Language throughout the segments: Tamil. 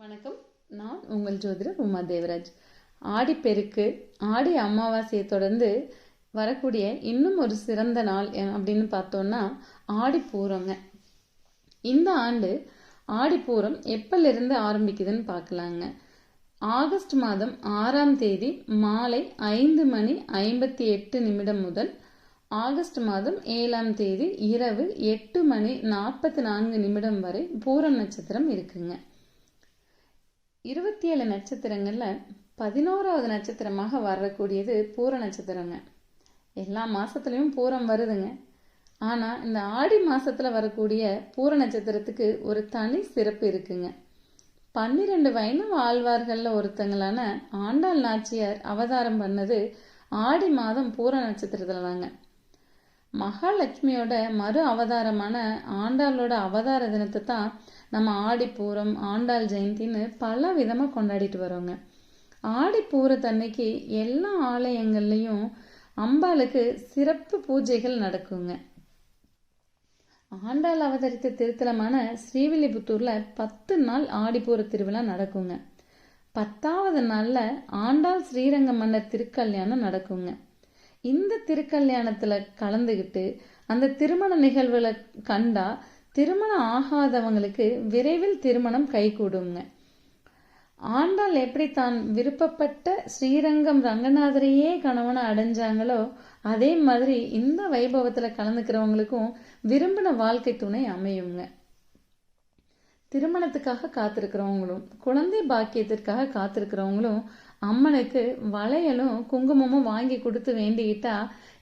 வணக்கம். நான் உங்கள் ஜோதிடர் உமா தேவராஜ். ஆடிப்பெருக்கு, ஆடி அமாவாசையை தொடர்ந்து வரக்கூடிய இன்னும் ஒரு சிறந்த நாள் அப்படின்னு பார்த்தோம்னா ஆடிப்பூரங்க. இந்த ஆண்டு ஆடிப்பூரம் எப்பலிருந்து ஆரம்பிக்குதுன்னு பார்க்கலாங்க. ஆகஸ்ட் மாதம் 6ஆம் தேதி மாலை 5:58 முதல் ஆகஸ்ட் மாதம் 7ஆம் தேதி இரவு 8:44 வரை பூரம் நட்சத்திரம் இருக்குங்க. 27 நட்சத்திரங்கள்ல 11வது நட்சத்திரமாக வரக்கூடியது பூர நட்சத்திரங்க. எல்லா மாசத்துலயும் பூரம் வருதுங்க. ஆனா இந்த ஆடி மாசத்துல வரக்கூடிய பூர நட்சத்திரத்துக்கு ஒரு தனி சிறப்பு இருக்குங்க. 12 வைணவ ஆழ்வார்கள்ல ஒருத்தங்களான ஆண்டாள் நாச்சியார் அவதாரம் பண்ணது ஆடி மாதம் பூர நட்சத்திரத்துல தாங்க. மகாலட்சுமியோட மறு அவதாரமான ஆண்டாளோட அவதார தினத்தை தான் நம்ம ஆடிப்பூரம், ஆண்டாள் ஜெயந்தின்னு பல விதமா கொண்டாடிட்டு வரோங்க. ஆடிப்பூரத்தன்னைக்கு எல்லா ஆலயங்கள்லயும் அம்பாளுக்கு சிறப்பு பூஜைகள் நடக்குங்க. ஆண்டாள் அவதரித்த திருத்தலமான ஸ்ரீவில்லிபுத்தூர்ல 10 நாள் ஆடிப்பூர திருவிழா நடக்குங்க. 10வது நாள்ல ஆண்டாள் ஸ்ரீரங்க மன்னர் திருக்கல்யாணம் நடக்குங்க. இந்த திருக்கல்யாணத்துல கலந்துகிட்டு அந்த திருமண நிகழ்வுல கண்டா திருமணம் ஆகாதவங்களுக்கு விரைவில் திருமணம் கைகூடுங்க. ஆண்டாள் எப்படி தான் விருப்பப்பட்ட ஸ்ரீரங்கம் ரங்கநாதரையே கணவனை அடைஞ்சாங்களோ அதே மாதிரி இந்த வைபவத்துல கலந்துக்கிறவங்களுக்கும் விரும்பின வாழ்க்கை துணை அமையுங்க. திருமணத்துக்காக காத்திருக்கிறவங்களும் குழந்தை பாக்கியத்திற்காக காத்திருக்கிறவங்களும் அம்மனுக்கு வளையலும் குங்குமமும் வாங்கி கொடுத்து வேண்டிக்கிட்டா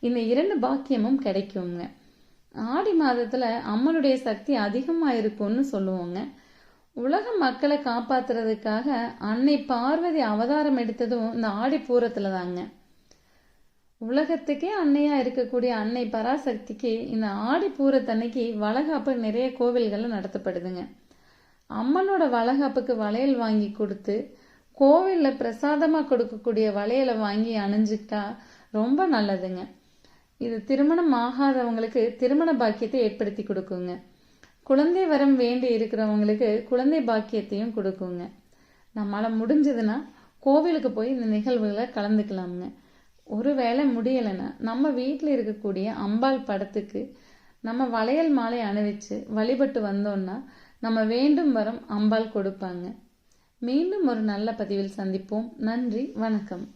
இந்த 2 பாக்கியமும் கிடைக்குங்க. ஆடி மாதத்துல அம்மனுடைய சக்தி அதிகமா இருக்கும்னு சொல்லுவோங்க. உலக மக்களை காப்பாத்துறதுக்காக அன்னை பார்வதி அவதாரம் எடுத்ததும் இந்த ஆடிப்பூரத்துல தாங்க. உலகத்துக்கே அன்னையா இருக்கக்கூடிய அன்னை பராசக்திக்கு இந்த ஆடிப்பூரத்தன்னைக்கு வளகாப்பு நிறைய கோவில்கள்ல நடத்தப்படுதுங்க. அம்மனோட வளகாப்புக்கு வளையல் வாங்கி கொடுத்து கோவில்ல பிரசாதமா கொடுக்கக்கூடிய வளையலை வாங்கி அணிஞ்சுக்கிட்டா ரொம்ப நல்லதுங்க. இது திருமணம் ஆகாதவங்களுக்கு திருமண பாக்கியத்தை ஏற்படுத்தி கொடுக்குங்க. குழந்தை வரம் வேண்டி இருக்கிறவங்களுக்கு குழந்தை பாக்கியத்தையும் கொடுக்குங்க. நம்மளால முடிஞ்சதுன்னா கோவிலுக்கு போய் இந்த நிகழ்வுகளை கலந்துக்கலாமுங்க. ஒருவேளை முடியலைன்னா நம்ம வீட்டில் இருக்கக்கூடிய அம்பாள் படத்துக்கு நம்ம வளையல் மாலை அணிவிச்சு வழிபட்டு வந்தோம்னா நம்ம வேண்டும் வரம் அம்பாள் கொடுப்பாங்க. மீண்டும் ஒரு நல்ல பதிவில் சந்திப்போம். நன்றி, வணக்கம்.